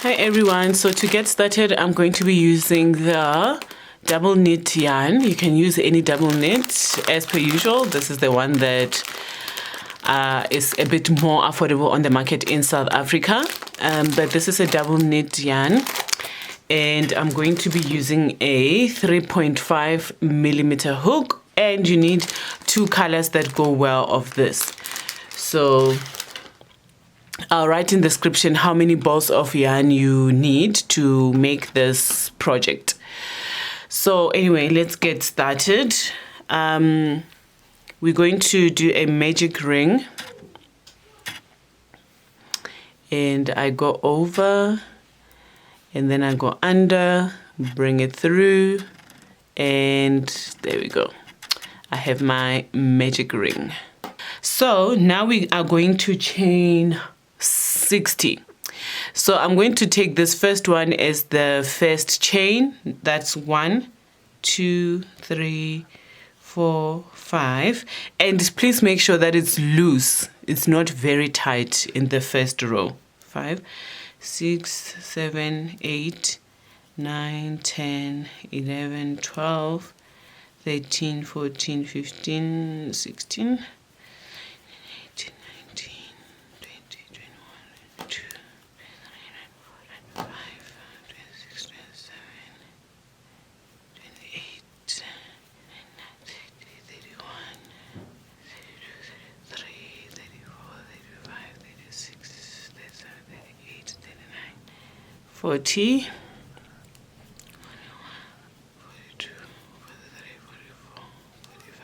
Hi everyone, so to get started I'm going to be using the double knit yarn. You can use any double knit as per usual. This is the one that is a bit more affordable on the market in South Africa, but this is a double knit yarn and I'm going to be using a 3.5 millimeter hook, and you need two colors that go well of this. So I'll write in the description how many balls of yarn you need to make this project. So anyway, let's get started. We're going to do a magic ring, and I go over and then I go under, bring it through, and there we go. I have my magic ring. So now we are going to chain 60. So I'm going to take this first one as the first chain. That's 1, 2, 3, 4, 5, and please make sure that it's loose. It's not very tight in the first row. 5, 6, 7, 8, 9, 10, 11, 12, 13, 14, 15, 16, 40, 42, 43, 44, 45,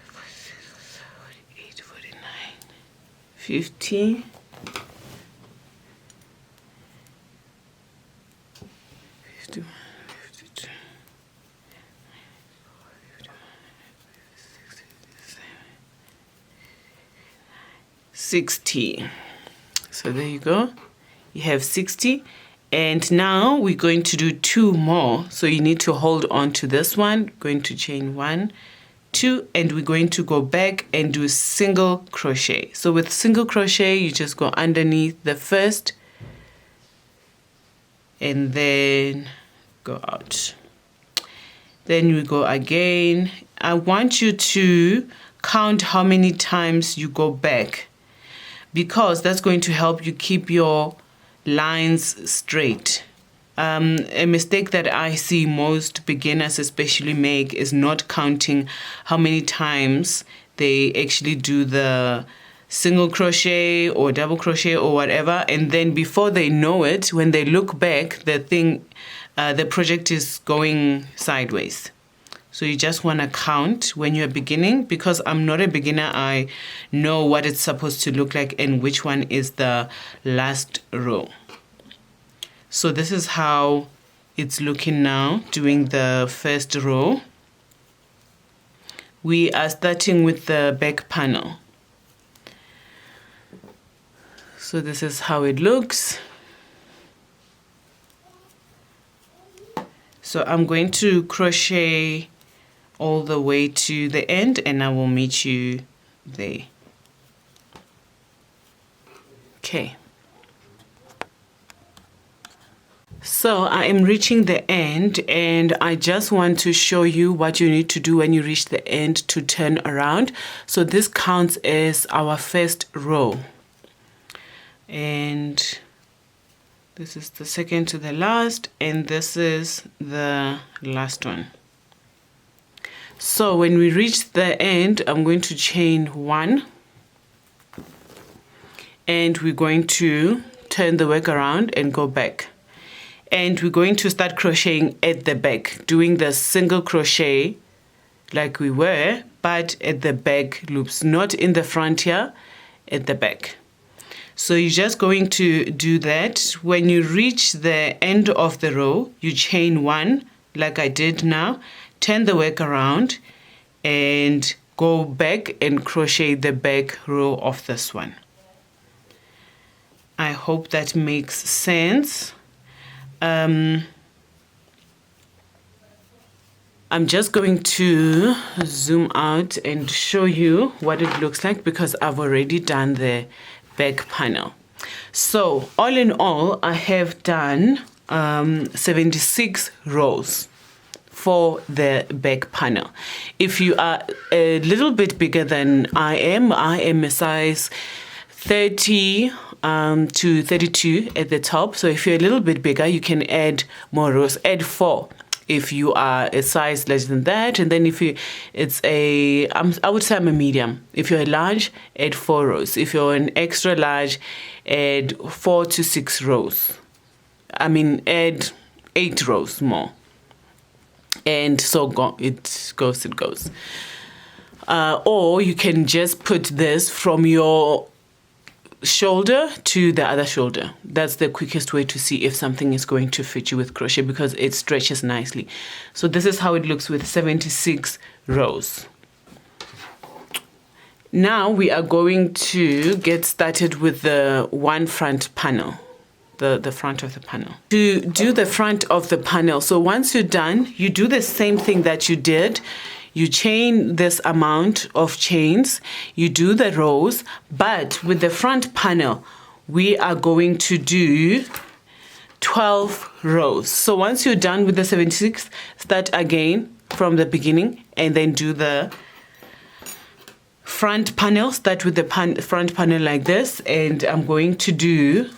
46, 48, 49, 50, 51, 52, 60. So there you go. You have 60. And now we're going to do 2 more. So you need to hold on to this one. Going to chain 1, 2, and we're going to go back and do single crochet. So with single crochet, you just go underneath the first and then go out. Then we go again. I want you to count how many times you go back, because that's going to help you keep your lines straight. A mistake that I see most beginners especially make is not counting how many times they actually do the single crochet or double crochet or whatever, and then before they know it, when they look back, the project is going sideways. So you just want to count when you're beginning. Because I'm not a beginner, I know what it's supposed to look like and which one is the last row. So this is how it's looking now, doing the first row. We are starting with the back panel. So this is how it looks. So I'm going to crochet all the way to the end, and I will meet you there. Okay. So I am reaching the end, and I just want to show you what you need to do when you reach the end to turn around. So this counts as our first row. And this is the second to the last, and this is the last one. So when we reach the end, I'm going to chain 1, and we're going to turn the work around and go back. And we're going to start crocheting at the back, doing the single crochet like we were, but at the back loops, not in the front here, at the back. So you're just going to do that. When you reach the end of the row, you chain 1 like I did now, turn the work around and go back and crochet the back row of this one. I hope that makes sense. I'm just going to zoom out and show you what it looks like, because I've already done the back panel. So all in all, I have done 76 rows for the back panel. If you are a little bit bigger than I am a size 30 to 32 at the top. So if you're a little bit bigger, you can add more rows. Add 4 if you are a size less than that. And then if you, I would say I'm a medium. If you're a large, add 4 rows. If you're an extra large, add 4 to 6 rows. Add 8 rows more. And so it goes. Or you can just put this from your shoulder to the other shoulder. That's the quickest way to see if something is going to fit you with crochet, because it stretches nicely. So this is how it looks with 76 rows. Now we are going to get started with the one front panel, the front of the panel. To do the front of the panel, so once you're done, you do the same thing that you did. You chain this amount of chains, you do the rows, but with the front panel, we are going to do 12 rows. So once you're done with the 76, start again from the beginning and then do the front panel. Start with the front panel like this, and I'm going to do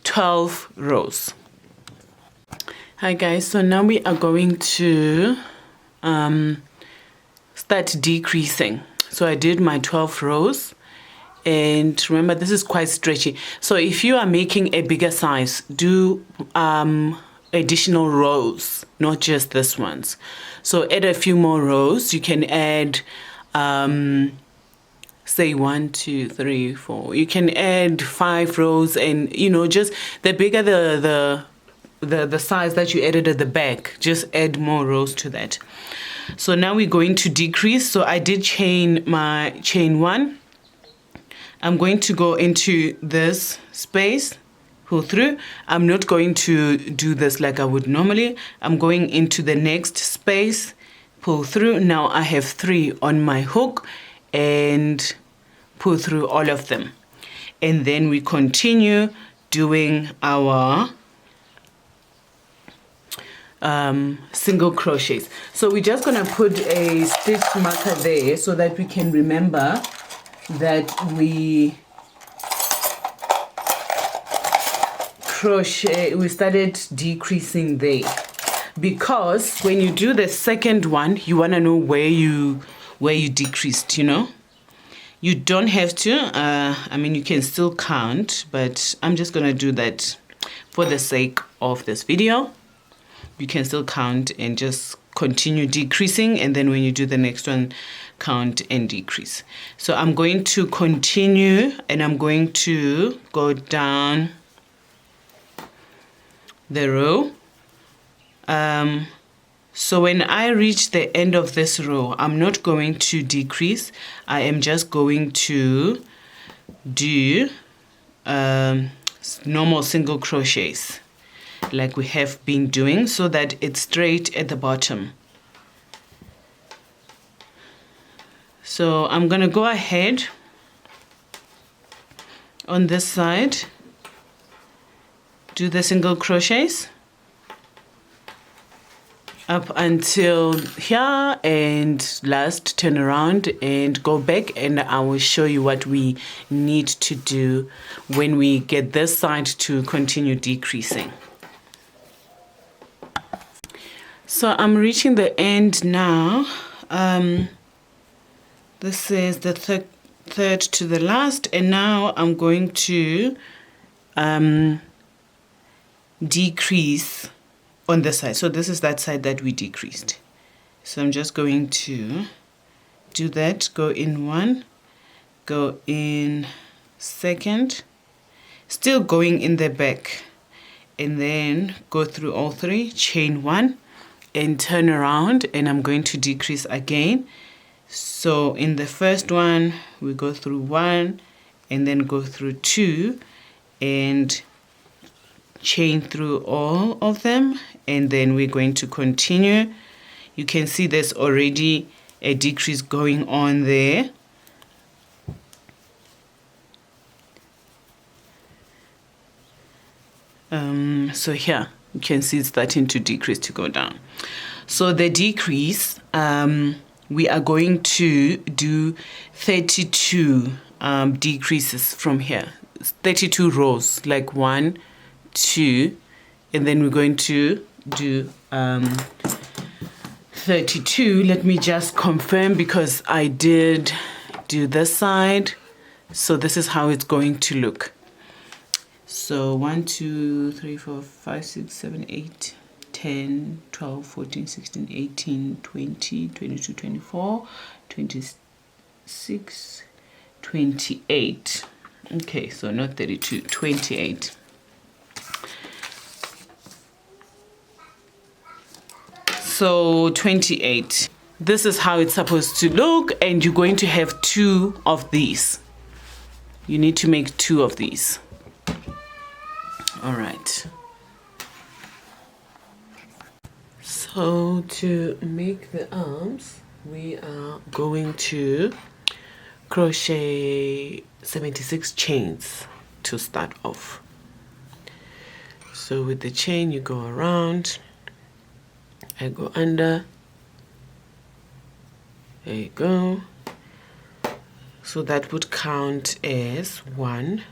12 rows. Hi guys, so now we are going to start decreasing. So I did my 12 rows, and remember this is quite stretchy. So if you are making a bigger size, do additional rows, not just this ones. So add a few more rows. You can add say 1, 2, 3, 4. You can add 5 rows, and just the bigger the size that you added at the back, just add more rows to that. So now we're going to decrease. So I did chain 1. I'm going to go into this space, pull through. I'm not going to do this like I would normally. I'm going into the next space, pull through. Now I have 3 on my hook and pull through all of them. And then we continue doing our single crochets. So we're just gonna put a stitch marker there so that we can remember that we started decreasing there, because when you do the second one, you want to know where you decreased. You don't have to, you can still count, but I'm just gonna do that for the sake of this video. You can still count and just continue decreasing, and then when you do the next one, count and decrease. So I'm going to continue, and I'm going to go down the row. So when I reach the end of this row, I'm not going to decrease. I am just going to do normal single crochets like we have been doing, so that it's straight at the bottom. So I'm gonna go ahead on this side, do the single crochets up until here, and last turn around and go back, and I will show you what we need to do when we get this side to continue decreasing. So I'm reaching the end now. This is the third to the last, and now I'm going to decrease on the side. So this is that side that we decreased. So I'm just going to do that. Go in 1, go in 2nd, still going in the back, and then go through all 3, chain 1, and turn around, and I'm going to decrease again. So in the first one, we go through 1, and then go through 2, and chain through all of them, and then we're going to continue. You can see there's already a decrease going on there. So here you can see it's starting to decrease, to go down. So the decrease, we are going to do 32 decreases from here. 32 rows, like 1, 2, and then we're going to do 32. Let me just confirm, because I did do this side. So this is how it's going to look. So 1, 2, 3, 4, 5, 6, 7, 8, 10, 12, 14, 16, 18, 20, 22, 24, 26, 28. Okay, so not 32, 28. So 28. This is how it's supposed to look, and you're going to have 2 of these. You need to make 2 of these. All right. So to make the arms, we are going to crochet 76 chains to start off. So with the chain, you go around, I go under, there you go. So that would count as 1.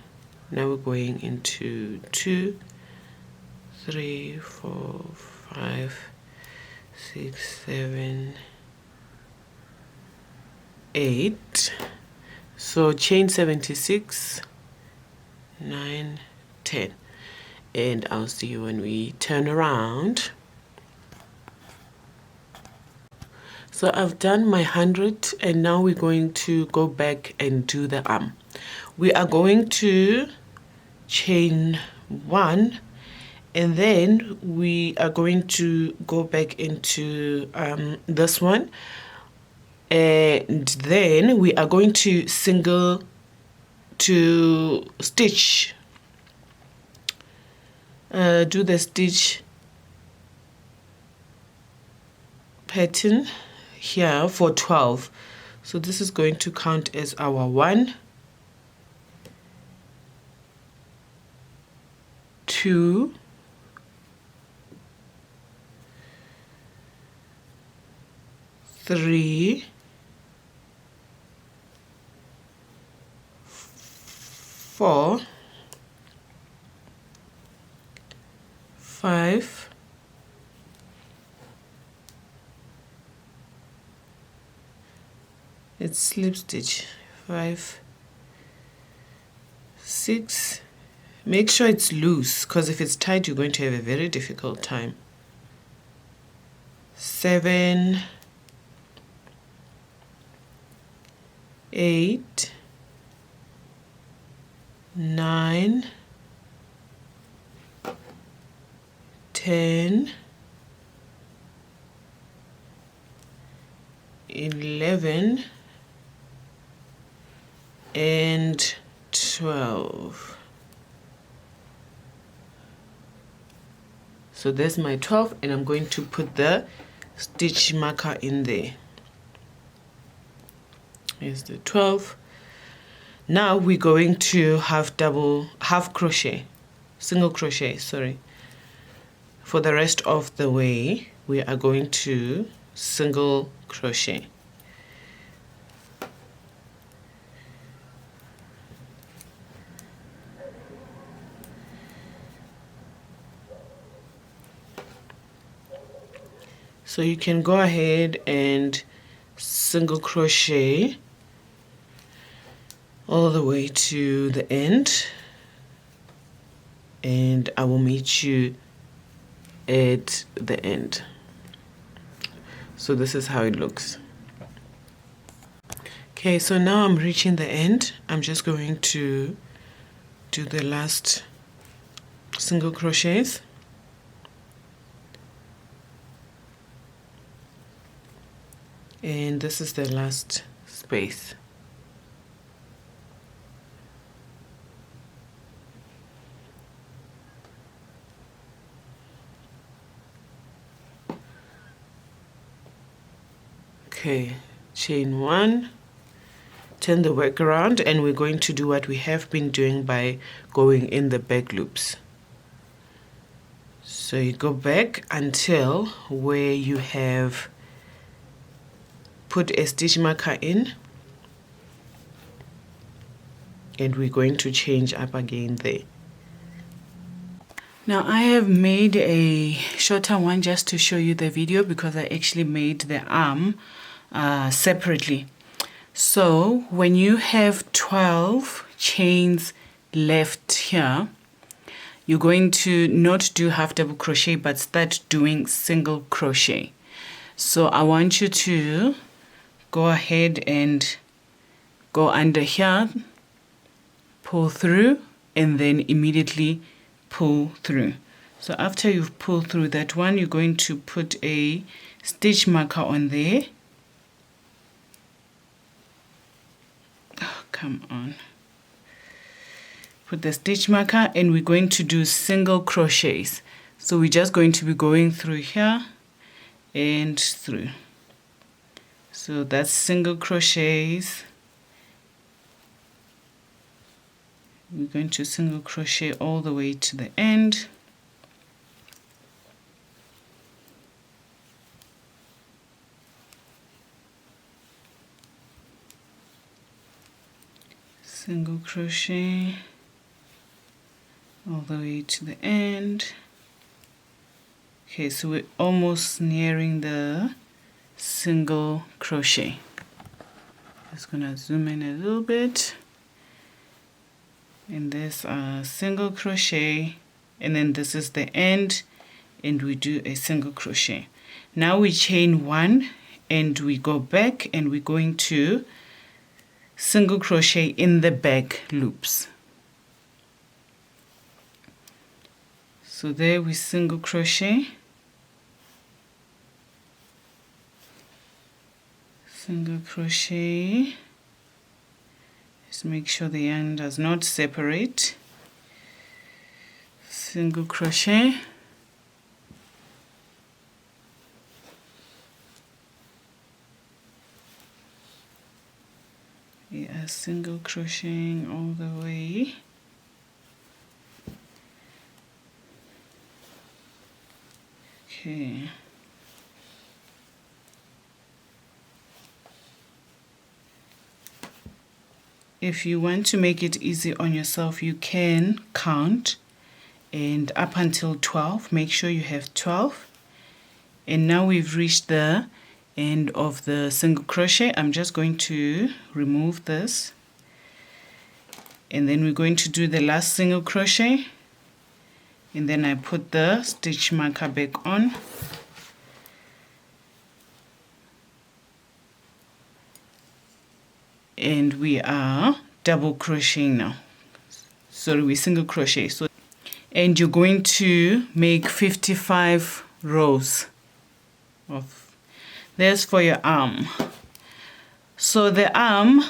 Now we're going into 2, 3, 4, 5, 6, 7, 8. So chain 76, 9, 10. And I'll see you when we turn around. So I've done my 100, and now we're going to go back and do the arm. We are going to chain 1, and then we are going to go back into this one, and then we are going to single to stitch, do the stitch pattern here for 12. So this is going to count as our 1, 2, 3, 4, 5, 5, 6. Make sure it's loose, because if it's tight, you're going to have a very difficult time. 7, 8, 9, 10, 11, and 12. So there's my 12, and I'm going to put the stitch marker in there. Here's the 12. Now we're going to single crochet, sorry. For the rest of the way, we are going to single crochet. So you can go ahead and single crochet all the way to the end, and I will meet you at the end. So this is how it looks. Okay, so now I'm reaching the end. I'm just going to do the last single crochets. And this is the last space. Okay, chain 1, turn the work around, and we're going to do what we have been doing by going in the back loops. So you go back until where you have put a stitch marker in, and we're going to change up again there. Now I have made a shorter one just to show you the video, because I actually made the arm separately. So when you have 12 chains left here, you're going to not do half double crochet but start doing single crochet. So I want you to go ahead and go under here, pull through, and then immediately pull through. So after you've pulled through that one, you're going to put a stitch marker on there. Oh, come on. Put the stitch marker, and we're going to do single crochets. So we're just going to be going through here and through. So that's single crochets. We're going to single crochet all the way to the end. Single crochet all the way to the end. Okay, so we're almost nearing the single crochet. Just gonna zoom in a little bit. And there's a single crochet, and then this is the end, and we do a single crochet. Now we chain one, and we go back, and we're going to single crochet in the back loops. So there we single crochet, single crochet. Just make sure the yarn does not separate. Single crochet, we are single crocheting all the way. Okay. If you want to make it easy on yourself, you can count, and up until 12, make sure you have 12. And now we've reached the end of the single crochet. I'm just going to remove this, and then we're going to do the last single crochet, and then I put the stitch marker back on. And we are double crocheting now. Sorry, we single crochet. So, and you're going to make 55 rows of. There's for your arm. So the arm,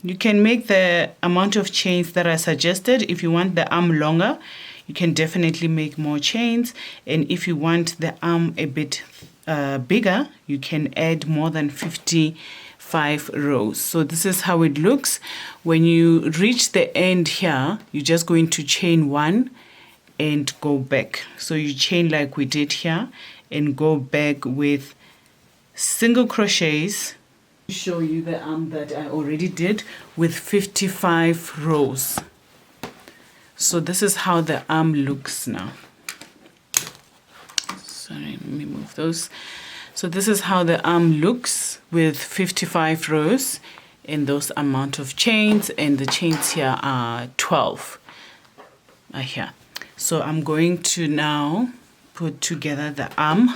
you can make the amount of chains that I suggested. If you want the arm longer, you can definitely make more chains. And if you want the arm a bit bigger, you can add more than 55 rows. So this is how it looks. When you reach the end here, you're just going to chain one and go back. So you chain like we did here and go back with single crochets. Show you the arm that I already did with 55 rows. So this is how the arm looks now. Sorry, let me move those. So this is how the arm looks with 55 rows and those amount of chains, and the chains here are 12 here. So I'm going to now put together the arm.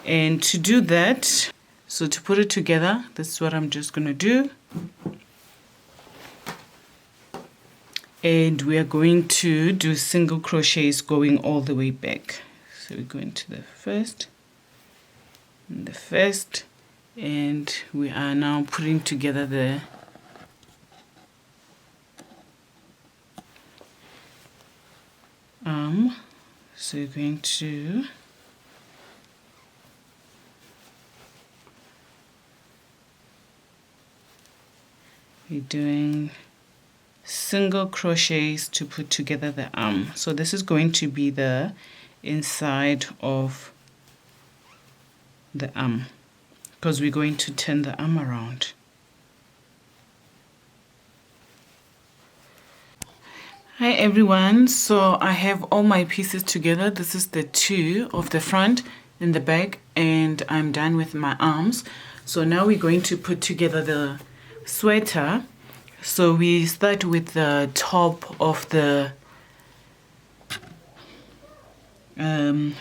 And to do that, so to put it together, this is what I'm just going to do. And we are going to do single crochets going all the way back. So we're going to the first, and the first, and we are now putting together the arm. So we're going to be doing single crochets to put together the arm. So this is going to be the inside of the arm, because we're going to turn the arm around. Hi everyone, so I have all my pieces together. This is the two of the front and the back, and I'm done with my arms. So now we're going to put together the sweater. So we start with the top of the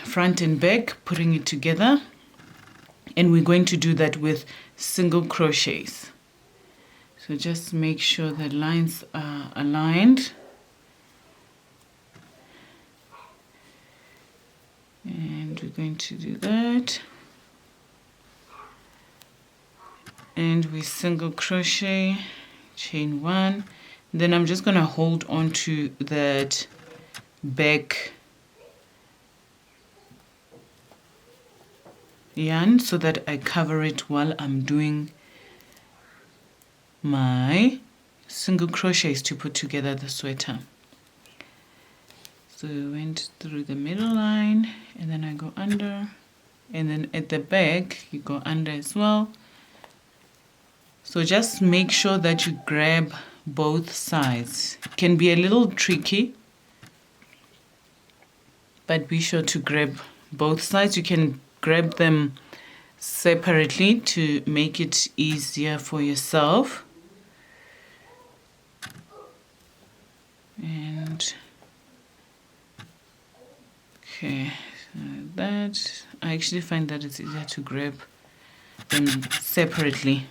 front and back, putting it together, and we're going to do that with single crochets. So just make sure the lines are aligned. And we're going to do that, and we single crochet, chain one, then I'm just going to hold on to that back yarn so that I cover it while I'm doing my single crochets to put together the sweater. So we went through the middle line, and then I go under, and then at the back you go under as well. So just make sure that you grab both sides. It can be a little tricky, but be sure to grab both sides. You can grab them separately to make it easier for yourself. And okay, so that, I actually find that it's easier to grab them separately.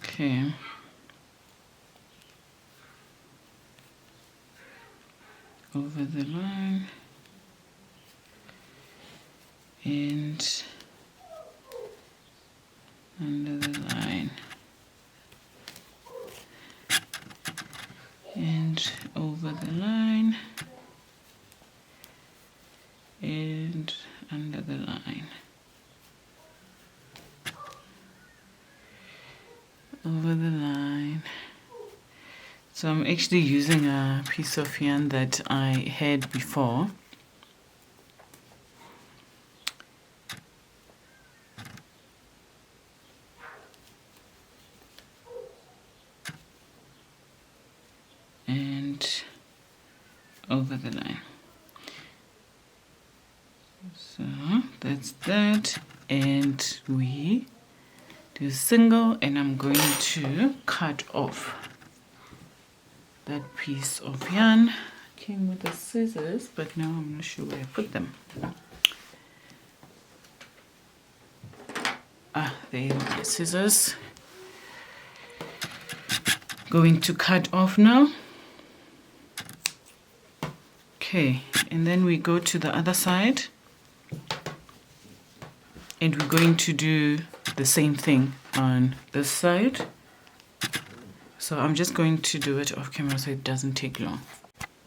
Okay. Over the line and under the line and over the line and under the line, over the line. So I'm actually using a piece of yarn that I had before. And over the line. So that's that, and we do single, and I'm going to cut off that piece of yarn. Came with the scissors, but now I'm not sure where I put them. Ah, there are my scissors. Going to cut off now. Okay, and then we go to the other side, and we're going to do the same thing on this side. So I'm just going to do it off camera so it doesn't take long.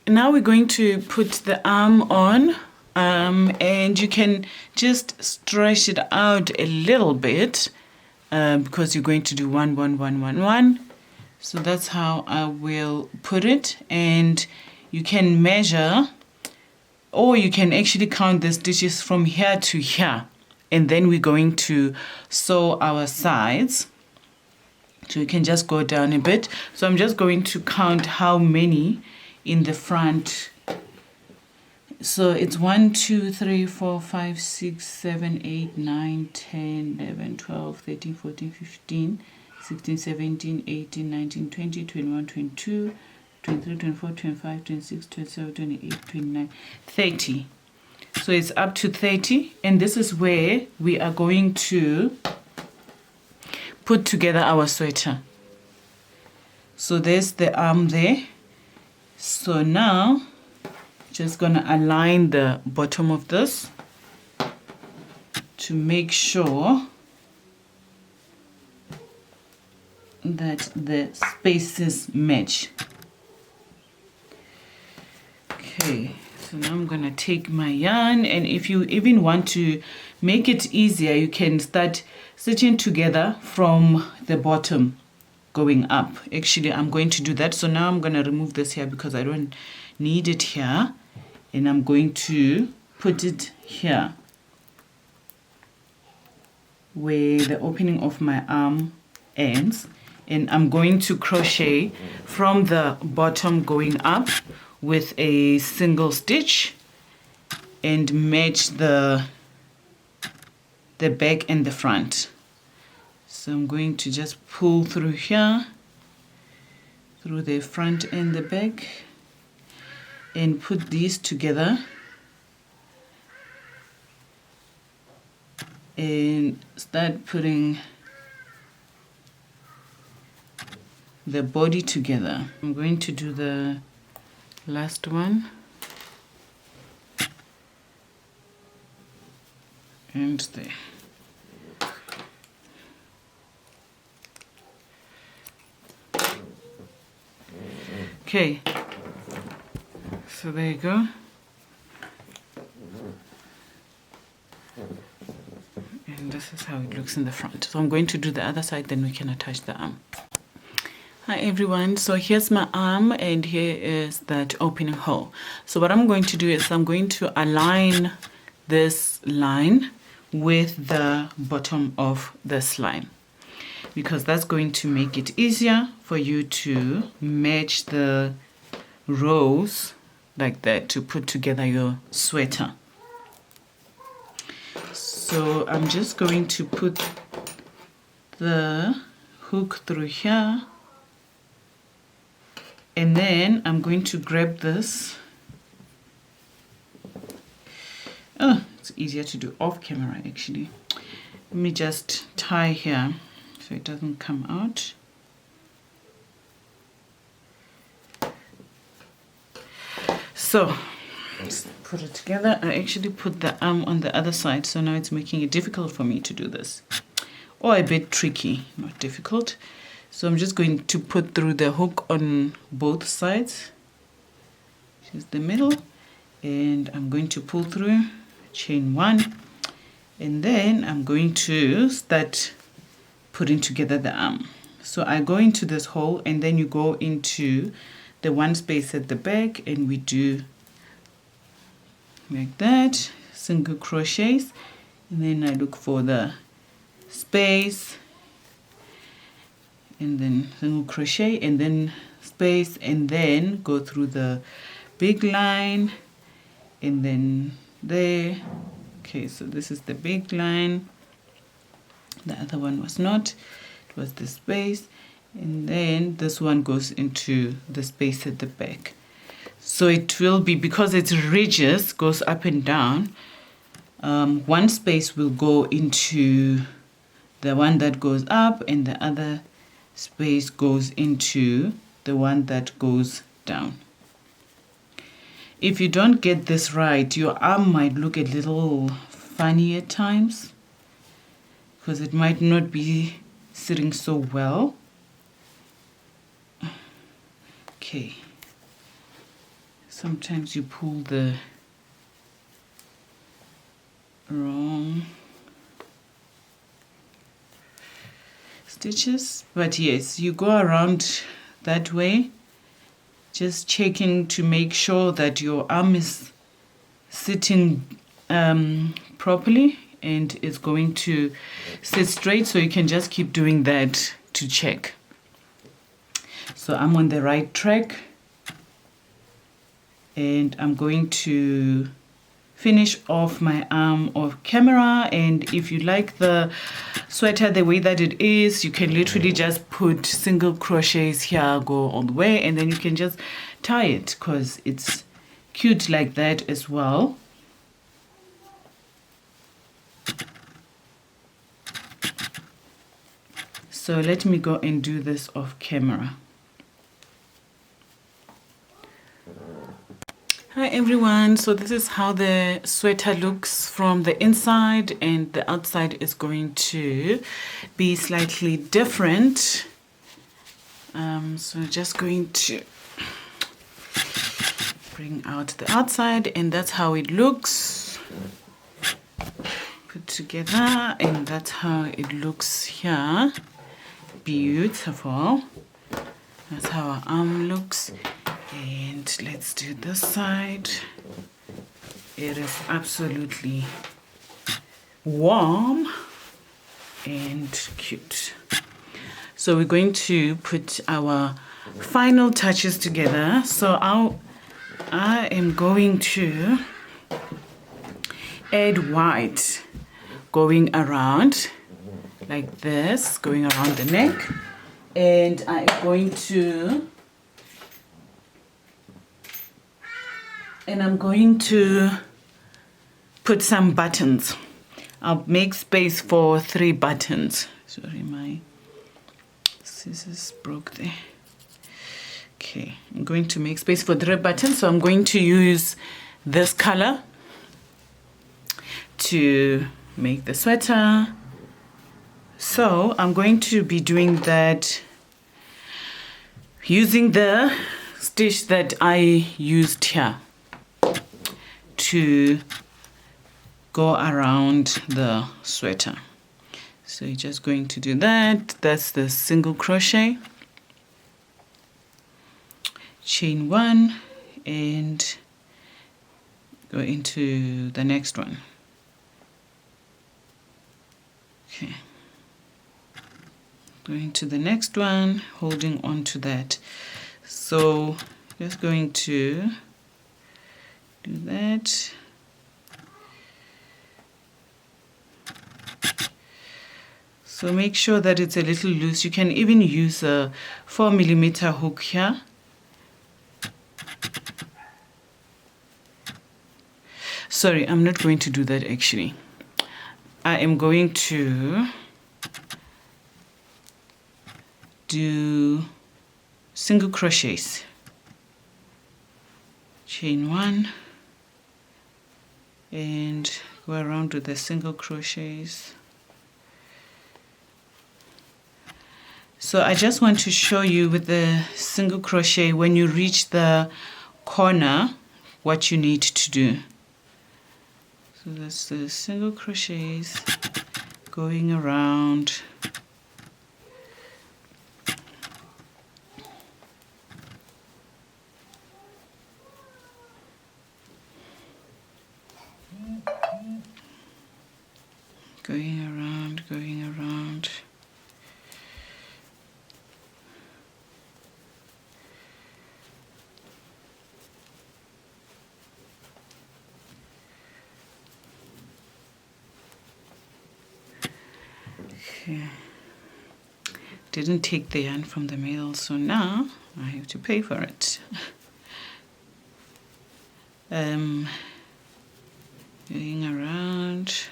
Now we're going to put the arm on, and you can just stretch it out a little bit because you're going to do 1 1 1 1 1. So that's how I will put it, and you can measure, or you can actually count the stitches from here to here, and then we're going to sew our sides. So you can just go down a bit. So I'm just going to count how many in the front. So it's 1 2 3 4 5 6 7 8 9 10 11 12 13 14 15 16 17 18 19 20 21 22 23 24 25 26 27 28 29 30. So it's up to 30, and this is where we are going to put together our sweater. So there's the arm there. So now just gonna align the bottom of this to make sure that the spaces match. Okay, so now I'm gonna take my yarn, and if you even want to make it easier, you can start stitching together from the bottom. going up. Actually, I'm going to do that. So now I'm going to remove this here because I don't need it here, and I'm going to put it here where the opening of my arm ends, and I'm going to crochet from the bottom going up with a single stitch and match the back and the front. So I'm going to just pull through here, through the front and the back, and put these together and start putting the body together. I'm going to do the last one and there. Okay, so there you go. And this is how it looks in the front. So I'm going to do the other side, then we can attach the arm. Hi everyone, so here's my arm and here is that opening hole. So what I'm going to do is I'm going to align this line with the bottom of this line, because that's going to make it easier for you to match the rows like that to put together your sweater. So I'm just going to put the hook through here, and then I'm going to grab this. Oh, it's easier to do off camera actually. Let me just tie here so it doesn't come out. So let's put it together. I actually put the arm on the other side, so now it's making it difficult for me to do this, or a bit tricky, not difficult. So I'm just going to put through the hook on both sides, which is the middle, and I'm going to pull through, chain one, and then I'm going to start putting together the arm. So I go into this hole, and then you go into the one space at the back, and we do like that, single crochets, and then I look for the space, and then single crochet, and then space, and then go through the big line, and then there. Okay, so this is the big line, the other one was not, it was the space, and then this one goes into the space at the back. So it will be, because it's ridges, goes up and down, one space will go into the one that goes up, and the other space goes into the one that goes down. If you don't get this right, your arm might look a little funny at times, because it might not be sitting so well. Okay. Sometimes you pull the wrong stitches, but yes, you go around that way, just checking to make sure that your arm is sitting properly and is going to sit straight, so you can just keep doing that to check. So I'm on the right track, and I'm going to finish off my arm off camera. And if you like the sweater the way that it is, you can literally just put single crochets here, go all the way, and then you can just tie it, because it's cute like that as well. So let me go and do this off camera. Hi everyone, so this is how the sweater looks from the inside, and the outside is going to be slightly different. So just going to bring out the outside, and that's how it looks put together, and that's how it looks here beautiful. That's how our arm looks. And let's do this side. It is absolutely warm and cute. So we're going to put our final touches together. So I am going to add white going around like this, going around the neck, and I'm going to put some buttons. I'll make space for 3 buttons. Sorry, my scissors broke there. Okay, I'm going to make space for 3 buttons, so I'm going to use this color to make the sweater. So I'm going to be doing that using the stitch that I used here to go around the sweater. So you're just going to do that. That's the single crochet, chain 1, and go into the next one. Okay, going to the next one, holding on to that. So just going to do that. So make sure that it's a little loose. You can even use a 4mm hook here. Sorry, I'm not going to do that actually. I am going to do single crochets, chain 1, and go around with the single crochets. So I just want to show you with the single crochet, when you reach the corner, what you need to do. So that's the single crochets going around. Going around, going around. Okay. Didn't take the yarn from the middle, so now I have to pay for it. Going around.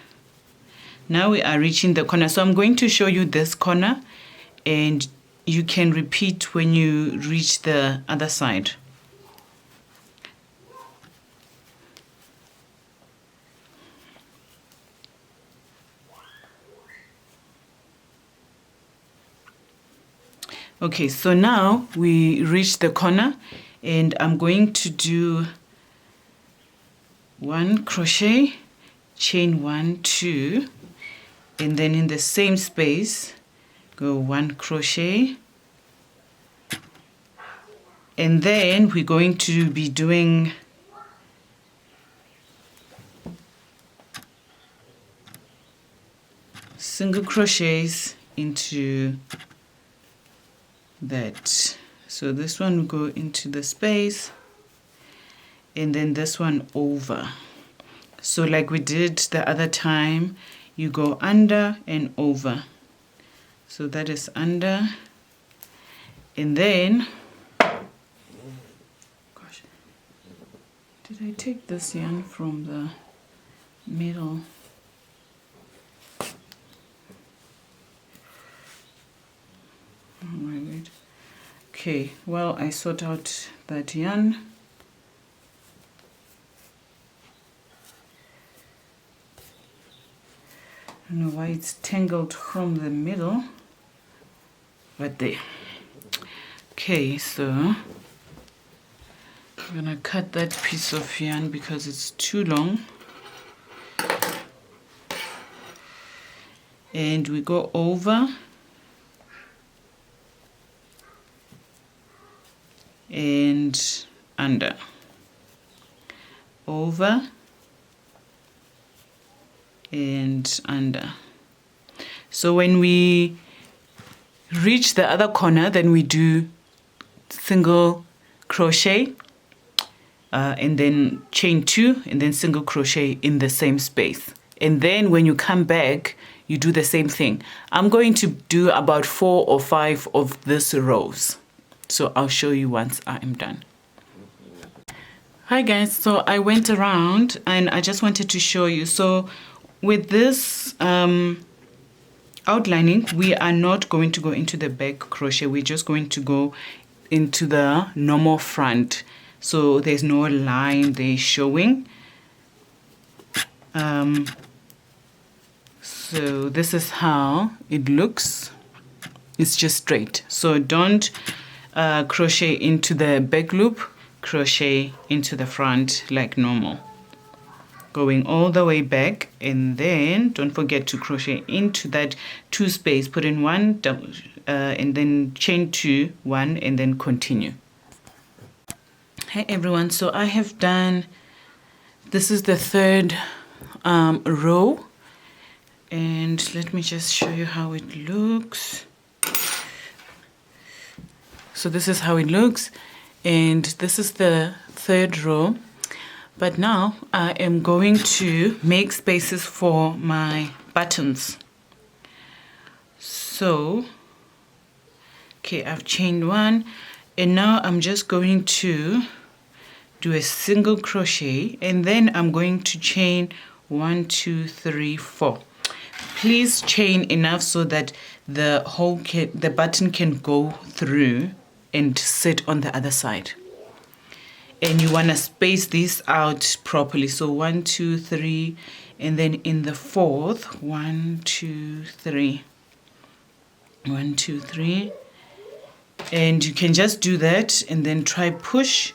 Now we are reaching the corner, so I'm going to show you this corner and you can repeat when you reach the other side. Okay, so now we reach the corner and I'm going to do 1 crochet, chain 1, 2, and then in the same space go 1 crochet, and then we're going to be doing single crochets into that. So this one will go into the space and then this one over. So like we did the other time, you go under and over. So that is under, and then, gosh, did I take this yarn from the middle? Oh my God. Okay, well, I sort out that yarn. I don't know why it's tangled from the middle, but there. Okay, so I'm gonna cut that piece of yarn because it's too long. And we go over and under, over and under. So when we reach the other corner, then we do single crochet and then chain 2 and then single crochet in the same space. And then when you come back, you do the same thing. I'm going to do about 4 or 5 of these rows. So I'll show you once I am done. Hi guys, so I went around and I just wanted to show you. So with this outlining, we are not going to go into the back crochet. We're just going to go into the normal front. So there's no line there showing. So this is how it looks. It's just straight. So don't crochet into the back loop, crochet into the front like normal. Going all the way back, and then don't forget to crochet into that 2 space, put in 1 and then chain 2, 1 and then continue. Hey everyone, so I have done, this is the 3rd row, and let me just show you how it looks. So this is how it looks, and this is the 3rd row. But now I am going to make spaces for my buttons. So, okay, I've chained 1, and now I'm just going to do a single crochet, and then I'm going to chain 1, 2, 3, 4. Please chain enough so that the button can go through and sit on the other side. And you want to space this out properly. So 1, 2, 3, and then in the 4th, 1, 2, 3, 1, 2, 3, and you can just do that and then try push.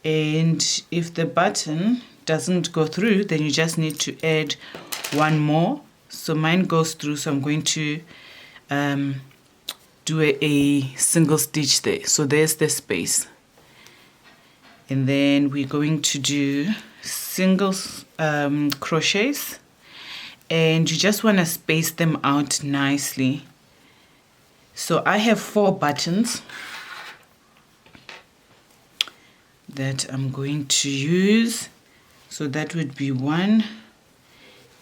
And if the button doesn't go through, then you just need to add 1 more. So mine goes through, so I'm going to do a single stitch there. So there's the space. And then we're going to do single crochets, and you just want to space them out nicely. So I have 4 buttons that I'm going to use. So that would be 1,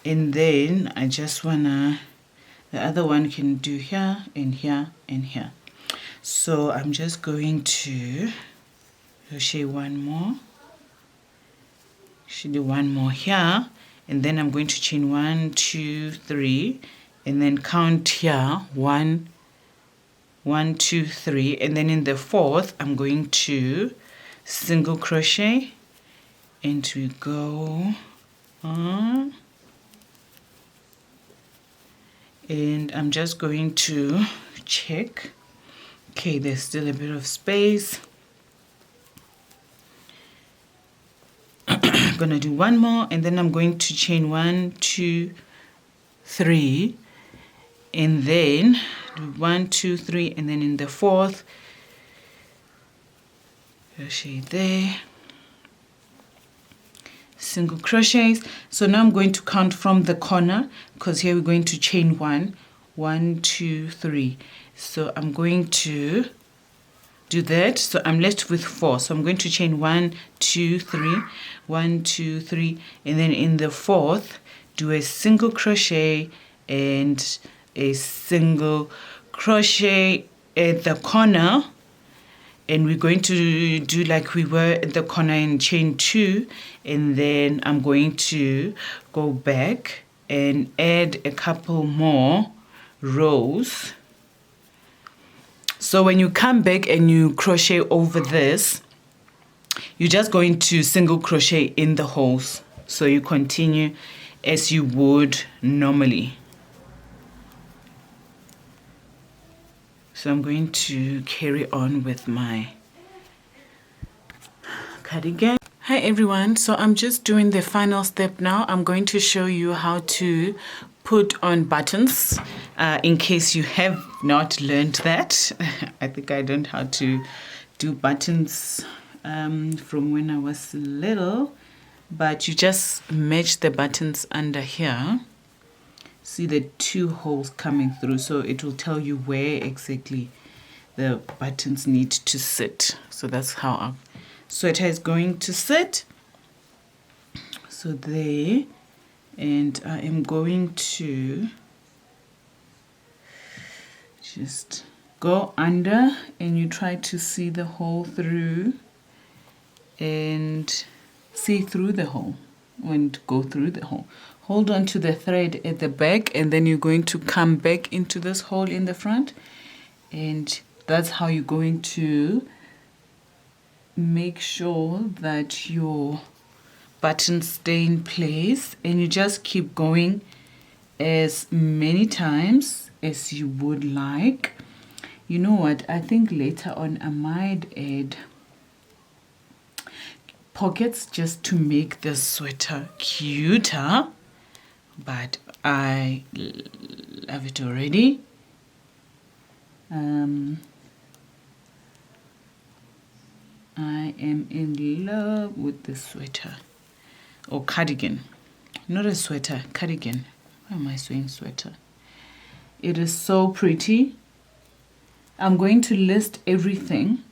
and then I just wanna, the other one can do here and here and here. So I'm just going to crochet 1 more, should do 1 more here, and then I'm going to chain 1, 2, 3, and then count here 1, 1, 2, 3, and then in the 4th I'm going to single crochet, and we go on, and I'm just going to check. Okay, there's still a bit of space. I'm gonna do 1 more, and then I'm going to chain 1, 2, 3, and then do 1, 2, 3, and then in the 4th crochet there, single crochets. So now I'm going to count from the corner, because here we're going to chain 1, 1, 2, 3. So I'm going to do that. So I'm left with 4. So I'm going to chain 1, 2, 3, 1, 2, 3, and then in the 4th do a single crochet and a single crochet at the corner, and we're going to do like we were at the corner and chain 2, and then I'm going to go back and add a couple more rows. So when you come back and you crochet over this, you're just going to single crochet in the holes. So you continue as you would normally. So I'm going to carry on with my cardigan. Hi everyone, so I'm just doing the final step now. I'm going to show you how to put on buttons in case you have not learned that. I think I learned how to do buttons from when I was little, but you just match the buttons under here. See the 2 holes coming through, so it will tell you where exactly the buttons need to sit. So that's how our sweater is going to sit. So there, and I am going to just go under, and you try to see the hole through and see through the hole and go through the hole. Hold on to the thread at the back, and then you're going to come back into this hole in the front, and that's how you're going to make sure that your buttons stay in place. And you just keep going as many times as you would like. You know what, I think later on I might add pockets just to make the sweater cuter, but I love it already. I am in love with this sweater, or cardigan, not a sweater, cardigan. Why am I saying sweater? It is so pretty. I'm going to list everything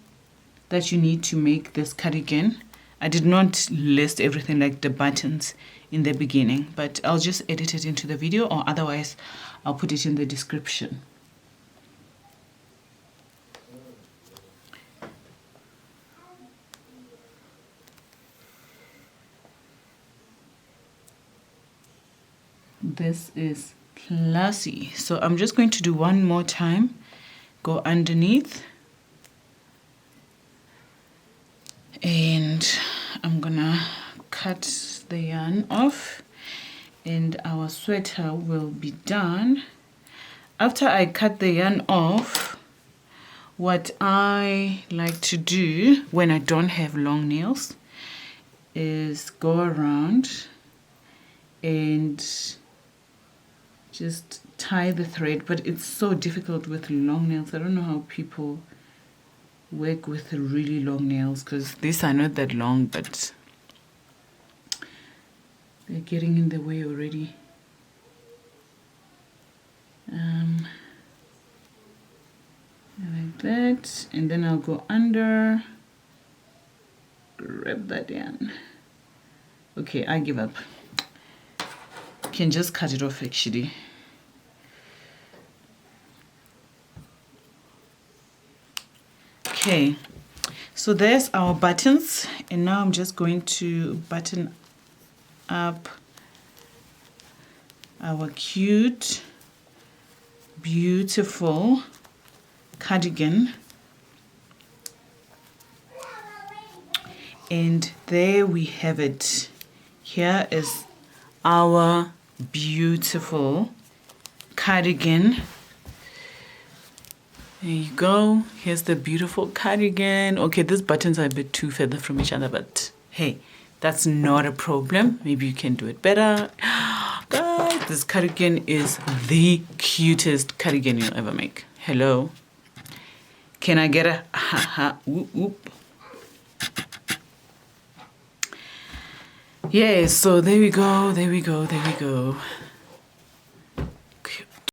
that you need to make this cardigan. I did not list everything like the buttons in the beginning, but I'll just edit it into the video, or otherwise I'll put it in the description. This is classy. So I'm just going to do one more time. Go underneath, and I'm gonna cut the yarn off, and our sweater will be done. After I cut the yarn off, what I like to do when I don't have long nails is go around and just tie the thread, but it's so difficult with long nails. I don't know how people work with really long nails, because these are not that long, but they're getting in the way already. Like that, and then I'll go under, grab that yarn. Okay, I give up. Can just cut it off actually. Okay, so there's our buttons, and now I'm just going to button up our cute, beautiful cardigan. And there we have it. Here is our beautiful cardigan. There you go. Here's the beautiful cardigan. Okay, these buttons are a bit too further from each other, but hey, that's not a problem. Maybe you can do it better. Guys, this cardigan is the cutest cardigan you'll ever make. Hello. Can I get a ha ha whoop whoop? Yeah, so there we go, there we go, there we go.